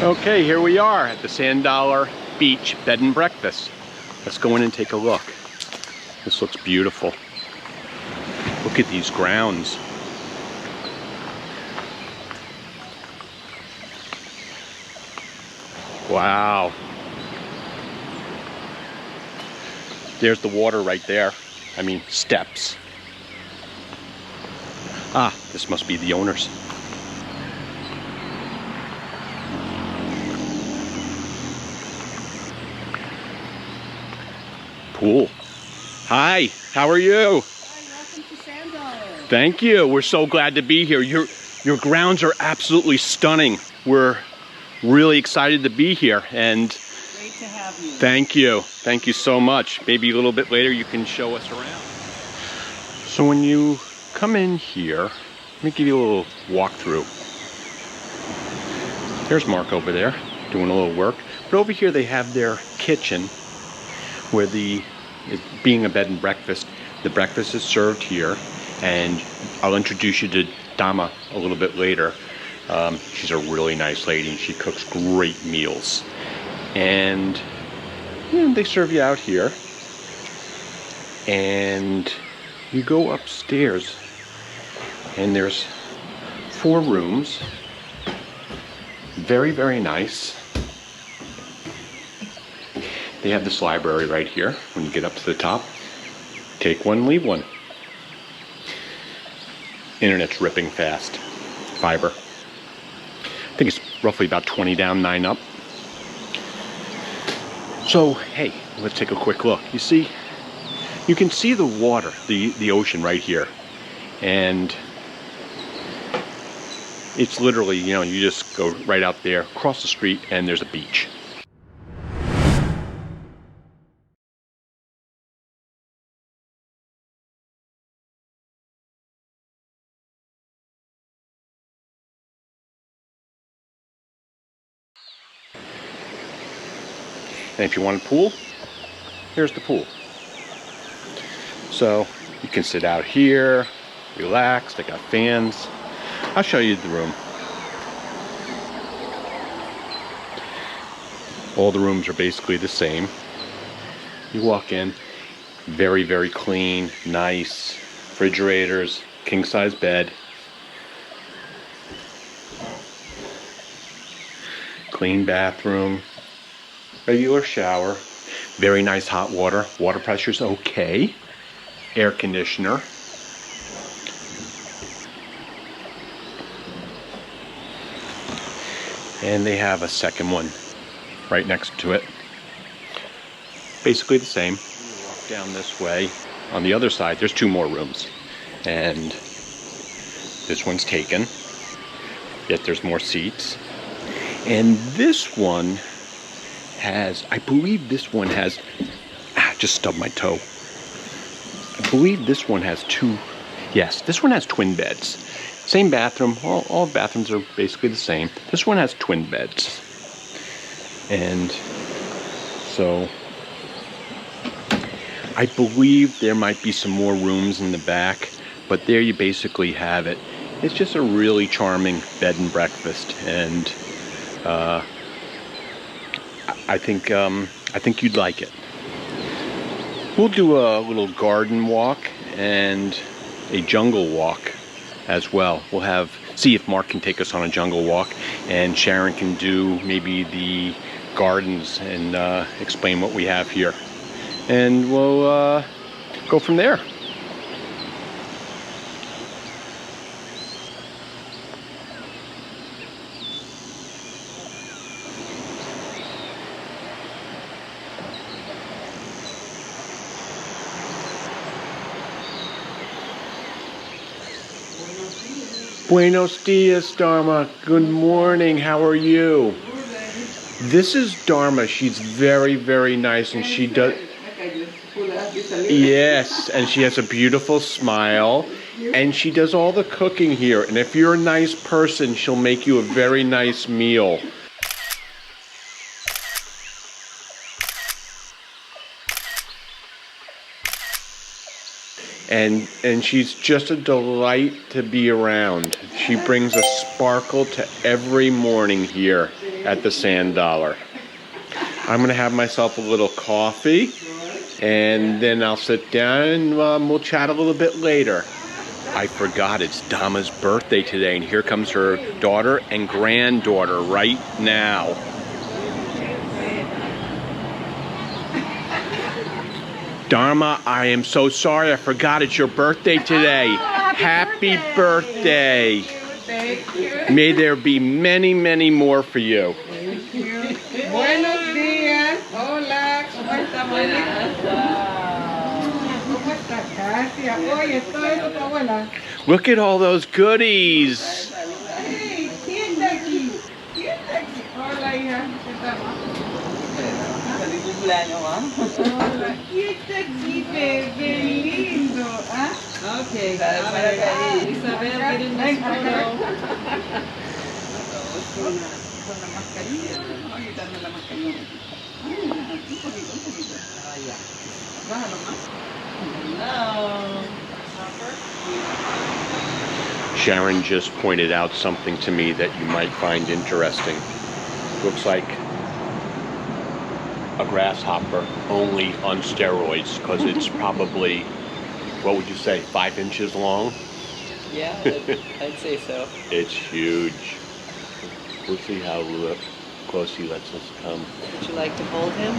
Okay, here we are at the Sand Dollar Beach Bed and Breakfast. Let's go in and take a look. This looks beautiful. Look at these grounds. Wow. There's the water right there. I mean, steps. Ah, this must be the owners. Pool. Hi, how are you? Hi, welcome to Sand Dollar. Thank you. We're so glad to be here. Your grounds are absolutely stunning. We're really excited to be here, and Great to have you. thank you. Thank you so much. Maybe a little bit later you can show us around. So when you come in here, let me give you a little walkthrough. There's Mark over there doing a little work. But over here they have their kitchen where being a bed and breakfast, the breakfast is served here, and I'll introduce you to Dama a little bit later. She's a really nice lady and she cooks great meals. And they serve you out here. And you go upstairs and there's 4 rooms. Very, very nice. They have this library right here. When you get up to the top, take one, leave one. Internet's ripping fast. Fiber. I think it's roughly about 20 down, 9 up. So, hey, let's take a quick look. You can see the water, the ocean right here. And it's literally, you just go right out there, across the street, and there's a beach. And if you want a pool, here's the pool. So you can sit out here, relax. They got fans. I'll show you the room. All the rooms are basically the same. You walk in, very, very clean, nice. Refrigerators, king-size bed. Clean bathroom. Regular shower. Very nice hot water. Water pressure's okay. Air conditioner. And they have a second one right next to it. Basically the same. You walk down this way. On the other side, there's 2 more rooms. And this one's taken. Yet there's more seats. And this one has, I believe this one has, just stubbed my toe. I believe this one has 2, yes, this one has twin beds. Same bathroom, all bathrooms are basically the same. This one has twin beds. And so, I believe there might be some more rooms in the back, but there you basically have it. It's just a really charming bed and breakfast, and I think you'd like it. We'll do a little garden walk and a jungle walk as well. We'll see if Mark can take us on a jungle walk, and Sharon can do maybe the gardens and explain what we have here. And we'll go from there. Buenos dias, Dama. Good morning. How are you? This is Dama. She's very, very nice, and she does. Yes, and she has a beautiful smile, and she does all the cooking here. And if you're a nice person, she'll make you a very nice meal. And she's just a delight to be around. She brings a sparkle to every morning here. at the Sand Dollar. I'm gonna have myself a little coffee, and then I'll sit down and we'll chat a little bit later. I forgot, it's Dama's birthday today, and here comes her daughter and granddaughter right now. Dama, I am so sorry, I forgot it's your birthday today. Happy birthday. Thank you. May there be many, many more for you. Thank you. Buenos días. Hola. ¿Cómo está, abuela? ¿Cómo está, Katia? Oye, todo eso tu abuela. Look at all those goodies. Hey, ¿quién está aquí? ¿Quién está aquí? Hola, hija. ¿Qué tal? Feliz cumpleaños, ¿ah? Hola. ¿Quién está aquí, bebé lindo? ¿Ah? Okay. Isabel, get in this photo. Con la mascarilla. Vamos a quitarme la mascarilla. Un poquito, un poquito. Ah, ya. Bájalo más. Sharon just pointed out something to me that you might find interesting. Looks like a grasshopper, only on steroids, because it's probably, what would you say, 5 inches long? Yeah, I'd say so. It's huge. We'll see how close he lets us come. Would you like to hold him?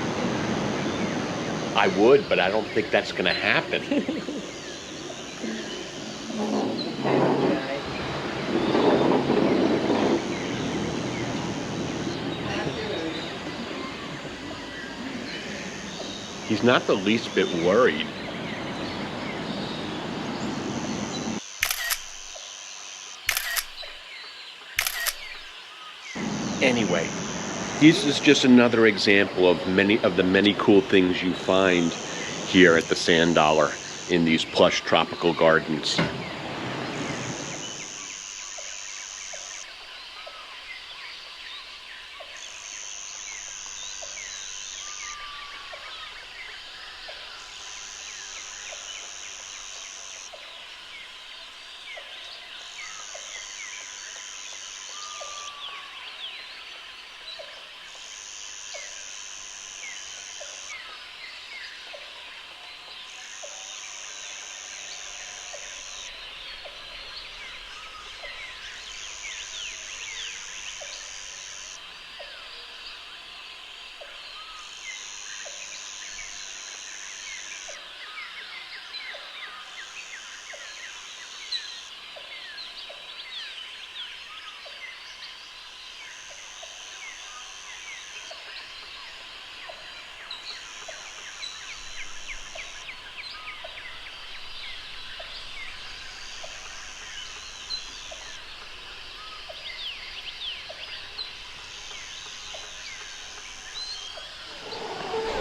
I would, but I don't think that's going to happen. He's not the least bit worried. Anyway, this is just another example of the many cool things you find here at the Sand Dollar in these plush tropical gardens.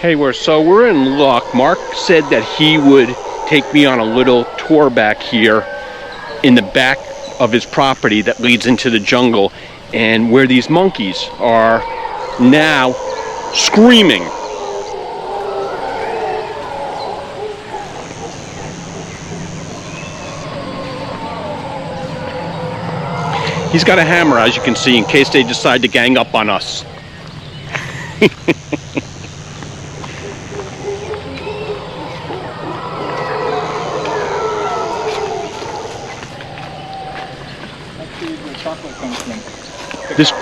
Hey, we're in luck. Mark said that he would take me on a little tour back here in the back of his property that leads into the jungle, and where these monkeys are now screaming. He's got a hammer, as you can see, in case they decide to gang up on us.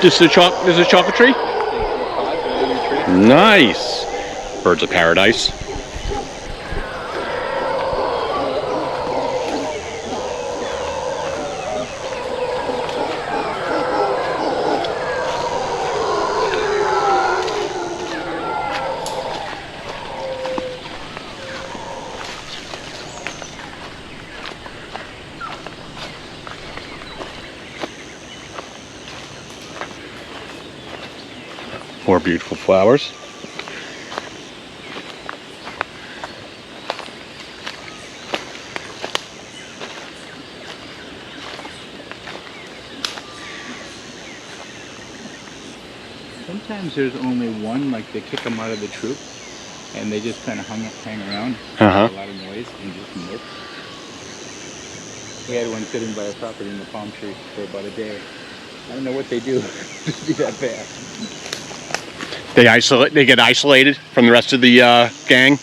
This is a chocolate tree? Nice. Birds of paradise. More beautiful flowers. Sometimes there's only one, like they kick them out of the troop, and they just kind of hang around, Uh-huh. a lot of noise, and just milk. We had one sitting by our property in the palm tree for about a day. I don't know what they do to be that bad. They get isolated from the rest of the gang.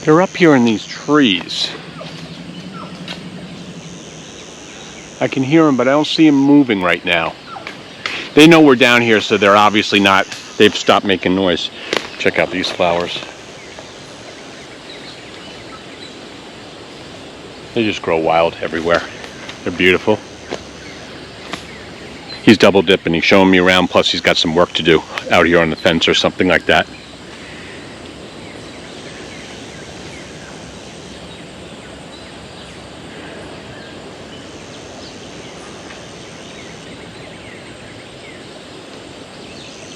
They're up here in these trees. I can hear them, but I don't see them moving right now. They know we're down here, so they're obviously not. They've stopped making noise. Check out these flowers. They just grow wild everywhere. They're beautiful. He's double dipping. He's showing me around, plus he's got some work to do out here on the fence or something like that.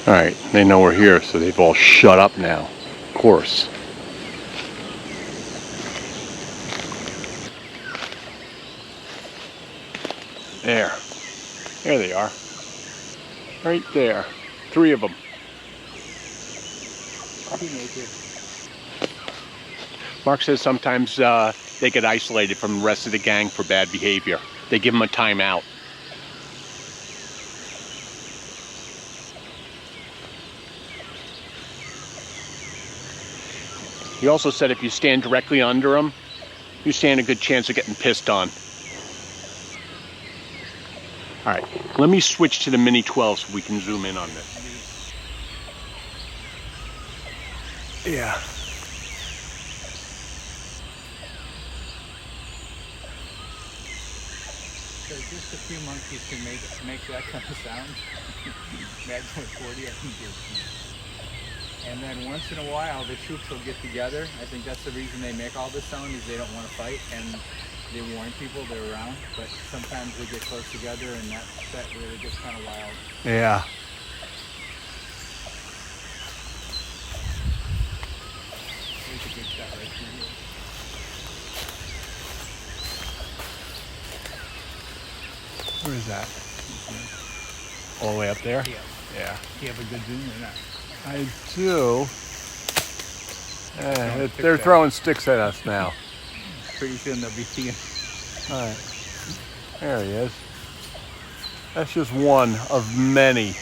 Alright, they know we're here, so they've all shut up now. Of course. There. There they are. Right there. 3 of them. Mark says sometimes they get isolated from the rest of the gang for bad behavior. They give them a timeout. He also said if you stand directly under them, you stand a good chance of getting pissed on. All right, let me switch to the Mini 12 so we can zoom in on this. Yeah. So just a few monkeys can make that kind of sound. Imagine with 40, I think it's... And then once in a while, the troops will get together. I think that's the reason they make all this sound, is they don't want to fight, and they warn people they're around. But sometimes they get close together, and that really gets kind of wild. Yeah. There's a good shot right through here. Where is that? All the way up there? Yeah. Yeah. Do you have a good zoom or not? I do. They're throwing sticks at us now. Pretty soon they'll be seeing. All right. There he is. That's just one of many.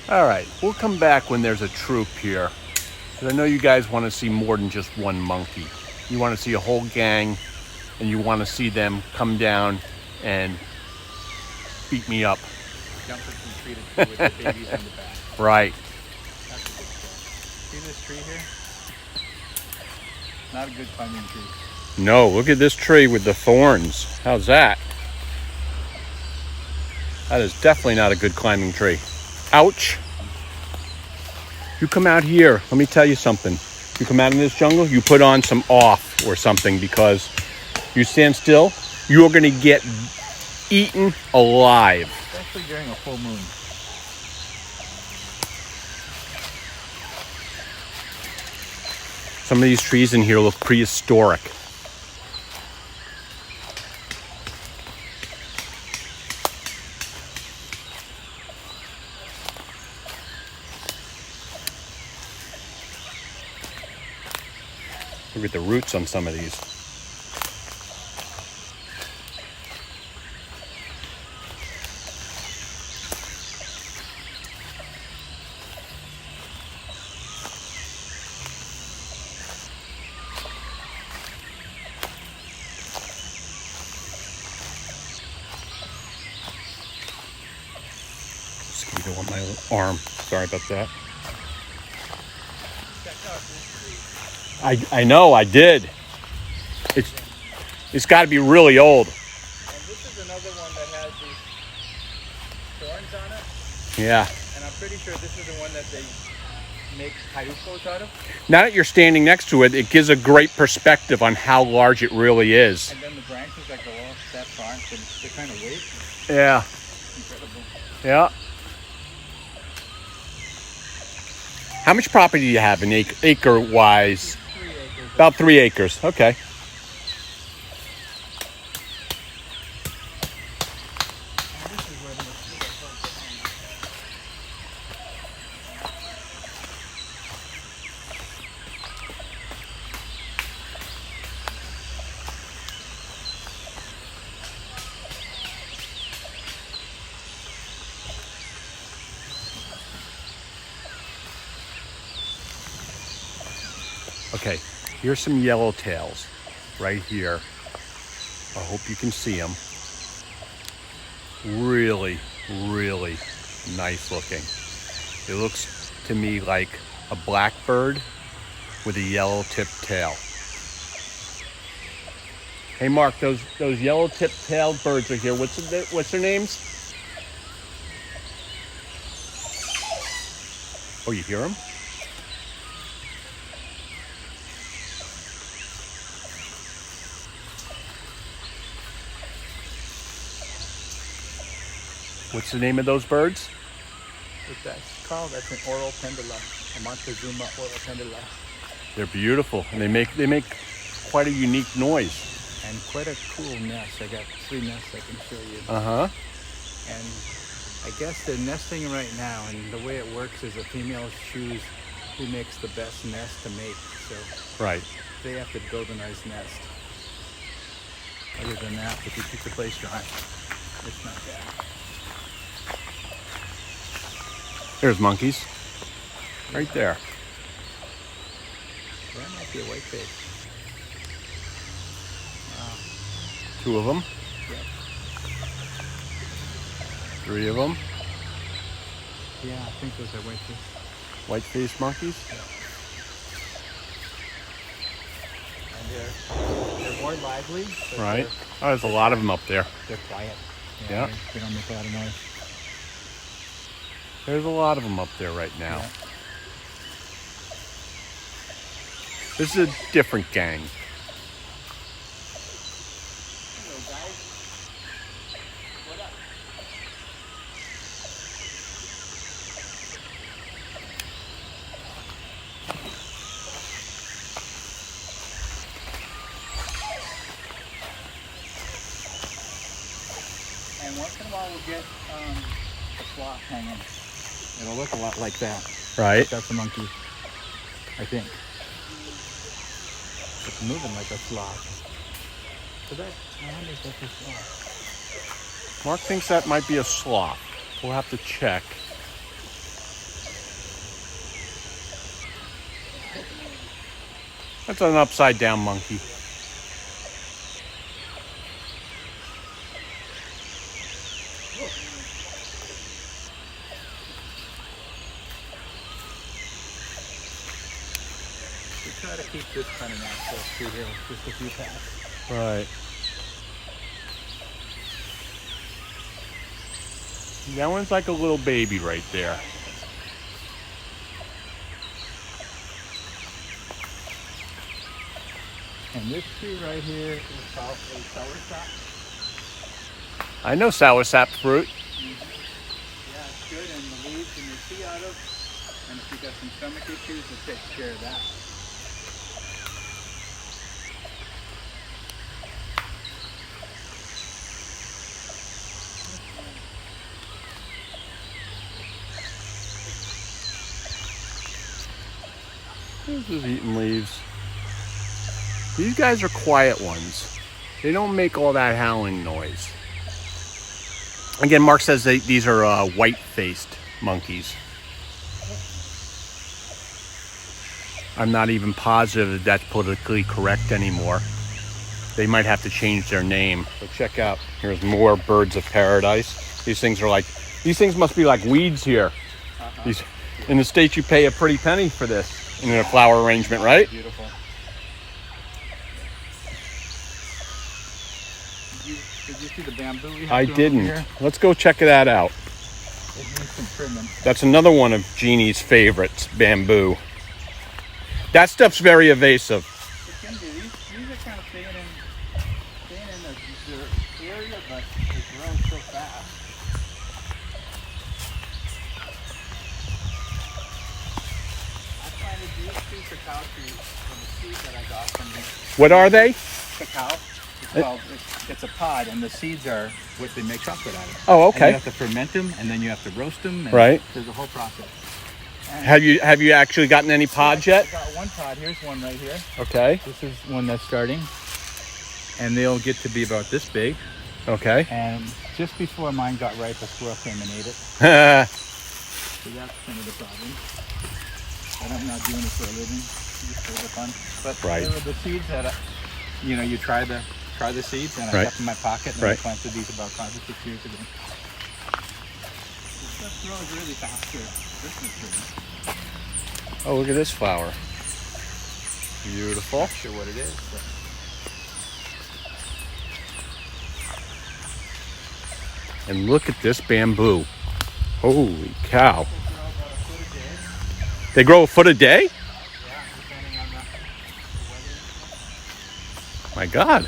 All right, we'll come back when there's a troop here. Because I know you guys want to see more than just one monkey. You want to see a whole gang, and you want to see them come down and beat me up. Jump it and treat it with the babies on the back. Right. That's a good shot. See this tree here? Not a good climbing tree. No, look at this tree with the thorns. How's that? That is definitely not a good climbing tree. Ouch. You come out here, let me tell you something. You come out in this jungle, you put on some off or something, because you stand still, you're going to get eaten alive. Especially during a full moon. Some of these trees in here look prehistoric. Look at the roots on some of these. Just give needle on my arm. Sorry about that. I know, I did. It's got to be really old. And this is another one that has these thorns on it. Yeah. And I'm pretty sure this is the one that they make cayucos out of. Now that you're standing next to it, it gives a great perspective on how large it really is. And then the branches that go off that far, they're kind of weight. Yeah. Incredible. Yeah. How much property do you have in acre-wise? 3 acres. About 3 acres. Okay. And this is where the mosquitoes are. Okay, here's some yellowtails right here. I hope you can see them. Really, really nice looking. It looks to me like a blackbird with a yellow-tipped tail. Hey Mark, those yellow-tipped tailed birds are here. What's their names? Oh, you hear them? What's the name of those birds? What's that called? That's an oral pendula, a Montezuma oral pendula. They're beautiful, and they make quite a unique noise. And quite a cool nest. I got 3 nests I can show you. Uh-huh. And I guess they're nesting right now, and the way it works is the females choose who makes the best nest to mate. So Right. they have to build a nice nest. Other than that, if you keep the place dry, it's not bad. There's monkeys. Right there. That might be a whiteface. 2 of them. Yep. 3 of them. Yeah, I think those are whiteface. White-faced monkeys. And they're more lively. But Right. Oh, there's a lot of them up there. They're quiet. Yeah. They don't make a lot of noise. There's a lot of them up there right now. Yeah. This is a different gang. Hello, guys. What up? And once in a while we'll get a sloth hanging. It'll look a lot like that. Right. That's a monkey, I think. It's moving like a sloth. So that, I wonder if that's a sloth. Mark thinks that might be a sloth. We'll have to check. That's an upside down monkey. We try to keep this kind of natural through here with just a few paths. Right. That one's like a little baby right there. And this tree right here is called a soursop. I know soursop fruit. Yeah, it's good, and the leaves and your tea out of. And if you got some stomach issues, it takes care of that. This is eating leaves. These guys are quiet ones. They don't make all that howling noise. Again, Mark says these are white-faced monkeys. I'm not even positive that that's politically correct anymore. They might have to change their name. So check out, here's more birds of paradise. These things are like These things must be like weeds here. These, in the States, you pay a pretty penny for this in a flower arrangement, right? Beautiful. Did you see the bamboo we have I grown didn't. here? Let's go check that out. It needs some trimming. That's another one of Jeannie's favorites, bamboo. That stuff's very evasive. It can be. These are kind of staying in their area, but they grow so fast. I planted these 2 cacao trees from the seed that I got from the What are they? cacao. It's a pod, and the seeds are what they make chocolate out of. Oh, And okay. you have to ferment them, and then you have to roast them. And Right. There's a whole process. And Have you actually gotten any pods yet? I got one pod. Here's one right here. Okay. This is one that's starting, and they'll get to be about this big. Okay. And just before mine got ripe, a squirrel came and ate it. So that's kind of the problem. But I'm not doing it for a living, just for the fun. But Right. there were the seeds that, you try the seeds, and I Right. kept in my pocket, and Right. I planted these about 5 or 6 years ago. This stuff grows really fast here. Christmas tree. Oh, look at this flower. Beautiful. Not sure what it is, but And look at this bamboo. Holy cow. They grow a foot a day? yeah, depending on the weather. My God.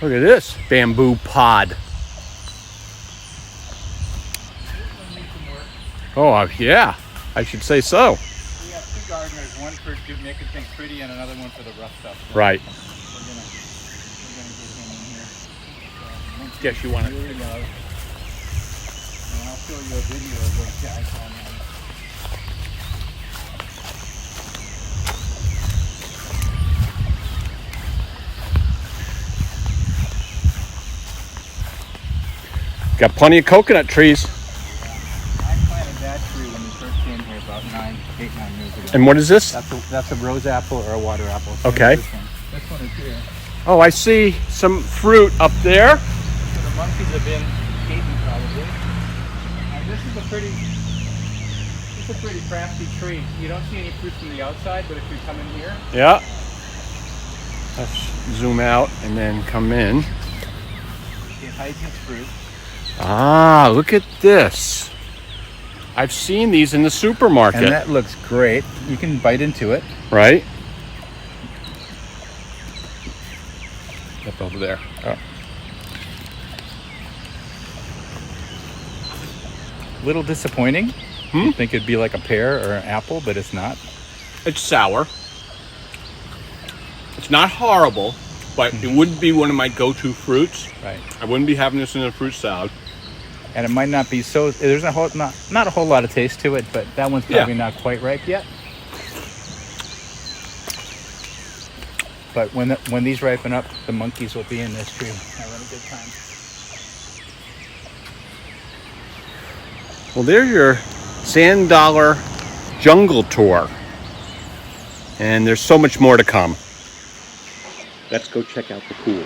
Look at this bamboo pod. This one needs some work. Oh, yeah, I should say so. We have 2 gardeners, one for making things pretty and another one for the rough stuff. So Right. We're gonna get him in here. So, Guess you want to. really love. And I'll show you a video of those guys on that. Got plenty of coconut trees. I planted that tree when we first came here about 9 years ago. And what is this? That's a rose apple or a water apple. Same Okay. as This one is here. Oh, I see some fruit up there. So the monkeys have been eating probably. And this is a pretty crafty tree. You don't see any fruit from the outside, but if you come in here, Yeah. Let's zoom out and then come in. it hides its fruit. Ah, look at this. I've seen these in the supermarket. And that looks great. You can bite into it. Right? Up over there. Oh. Little disappointing. You think it'd be like a pear or an apple, but it's not. It's sour. It's not horrible, but it wouldn't be one of my go-to fruits. Right. I wouldn't be having this in a fruit salad. And it might not be so. There's not a whole lot of taste to it, but that one's probably not quite ripe yet. But when these ripen up, the monkeys will be in this tree having a good time. Well, there's your Sand Dollar jungle tour. And there's so much more to come. Let's go check out the pool.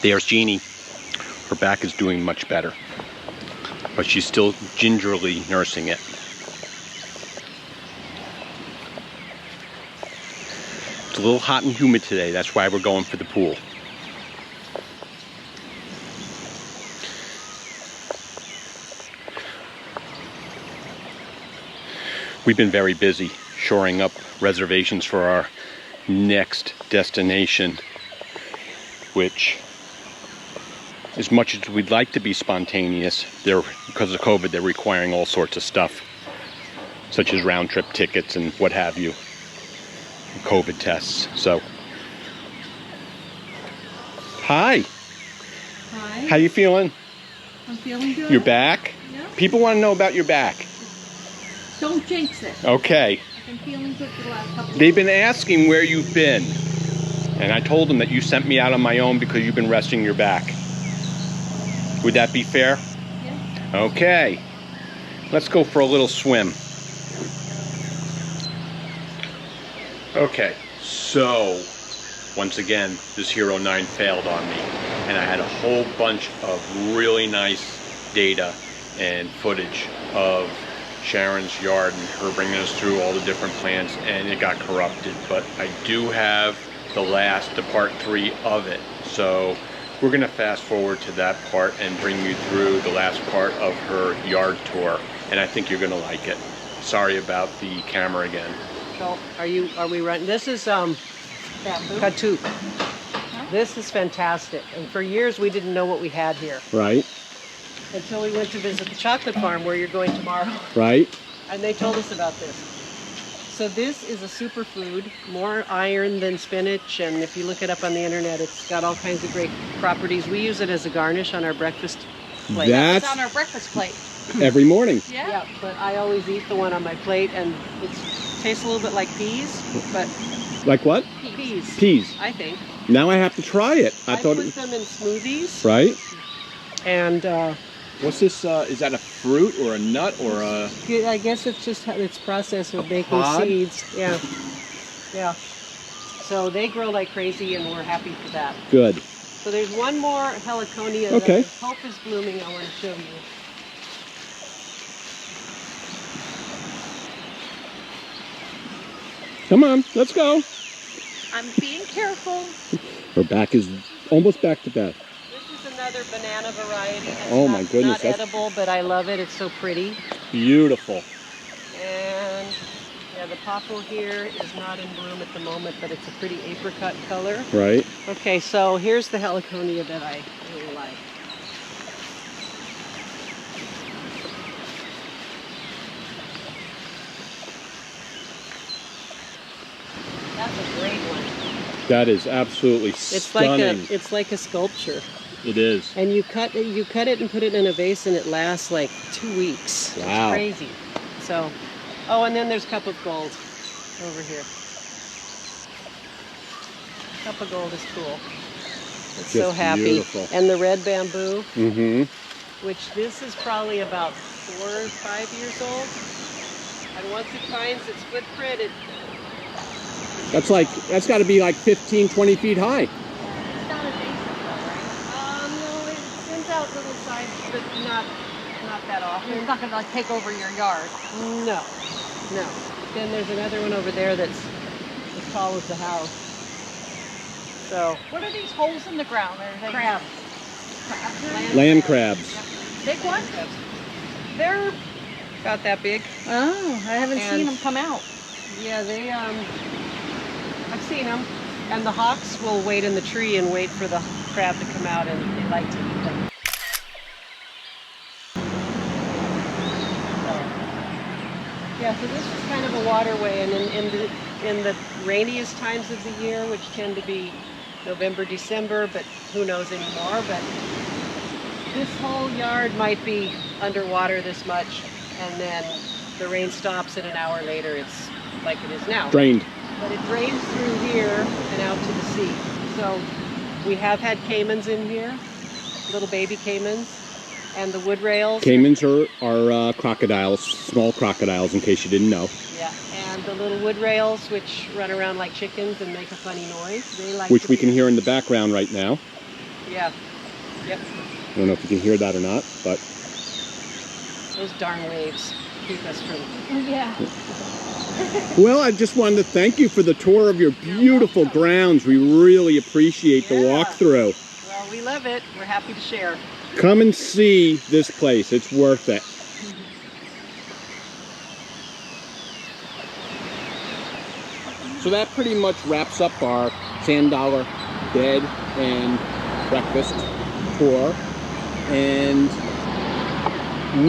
There's Jeannie. Her back is doing much better, but she's still gingerly nursing it. It's a little hot and humid today. That's why we're going for the pool. We've been very busy shoring up reservations for our next destination, which, as much as we'd like to be spontaneous, because of COVID, they're requiring all sorts of stuff, such as round-trip tickets and what have you, COVID tests. So, hi. Hi. How you feeling? I'm feeling good. Your back? Yeah. People want to know about your back. Don't jinx it. Okay. I've been feeling good for the last couple They've been asking where you've been. And I told them that you sent me out on my own because you've been resting your back. Would that be fair? Yeah. Okay. Let's go for a little swim. Okay, so once again, this Hero 9 failed on me, and I had a whole bunch of really nice data and footage of Sharon's yard and her bringing us through all the different plants, and it got corrupted. But I do have the part 3 of it, so we're gonna fast forward to that part and bring you through the last part of her yard tour, and I think you're gonna like it. Sorry about the camera again. So, are we running? This is Katu. This is fantastic. And for years we didn't know what we had here. Right. Until we went to visit the chocolate farm where you're going tomorrow. Right. And they told us about this. So this is a superfood, more iron than spinach, and if you look it up on the internet, it's got all kinds of great properties. We use it as a garnish on our breakfast plate. It's on our breakfast plate. Every morning. Yeah, but I always eat the one on my plate, and it tastes a little bit like peas, but Like what? peas. Peas. I think. Now I have to try it. I put them in smoothies. Right. And What's this? Is that a fruit or a nut or a? I guess it's just how it's process of making pod? seeds. Yeah. Yeah. So they grow like crazy, and we're happy for that. Good. So there's one more heliconia Okay. that I hope is blooming I want to show you. Come on, let's go. I'm being careful. Her back is almost back to bed. This is another banana variety. It's Oh my goodness, Not that's- edible, but I love it. It's so pretty. Beautiful. And yeah, the popple here is not in bloom at the moment, but it's a pretty apricot color. Right. Okay, so here's the heliconia that I really like. That's a great one. That is absolutely It's stunning. like a sculpture. It is. And you cut it and put it in a vase, and it lasts like 2 weeks. Wow. It's crazy. So, oh, and then there's Cup of Gold over here. Cup of Gold is cool. It's so Just happy. beautiful. And the red bamboo, Mm-hmm. which this is probably about 4 or 5 years old. And once it finds its footprint, it That's got to be like 15, 20 feet high. It's not invasive though, right? no, it sends out little signs, but not that often. It's not gonna like take over your yard. No. Then there's another one over there that's as tall as the house. So What are these holes in the ground? Are they crabs. crabs? Land crabs. Big ones? They're about that big. Oh, I haven't And- seen them come out. Yeah, they I've seen them. And the hawks will wait in the tree and wait for the crab to come out, and they like to eat them. Yeah, so this is kind of a waterway, and in the rainiest times of the year, which tend to be November, December, but who knows anymore, but this whole yard might be underwater this much, and then the rain stops, and an hour later it's like it is now. Drained. But it drains through here and out to the sea. So we have had caimans in here, little baby caimans, and the wood rails. Caimans are crocodiles, small crocodiles, in case you didn't know. Yeah, and the little wood rails, which run around like chickens and make a funny noise. They like Which to we be- can hear in the background right now. Yeah. Yep. I don't know if you can hear that or not, but Those darn waves keep us from. Yeah. well, I just wanted to thank you for the tour of your beautiful grounds. We really appreciate the Yeah. walkthrough. Well, we love it. We're happy to share. Come and see this place. It's worth it. So that pretty much wraps up our Sand Dollar bed and breakfast tour. And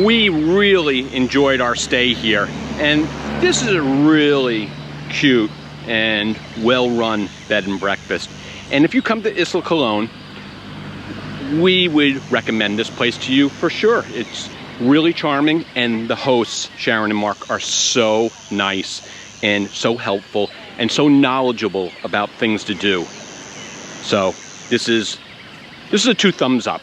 we really enjoyed our stay here. And this is a really cute and well-run bed and breakfast. And if you come to Isla Colon, we would recommend this place to you for sure. It's really charming, and the hosts, Sharon and Mark, are so nice and so helpful and so knowledgeable about things to do. So this is a 2 thumbs up.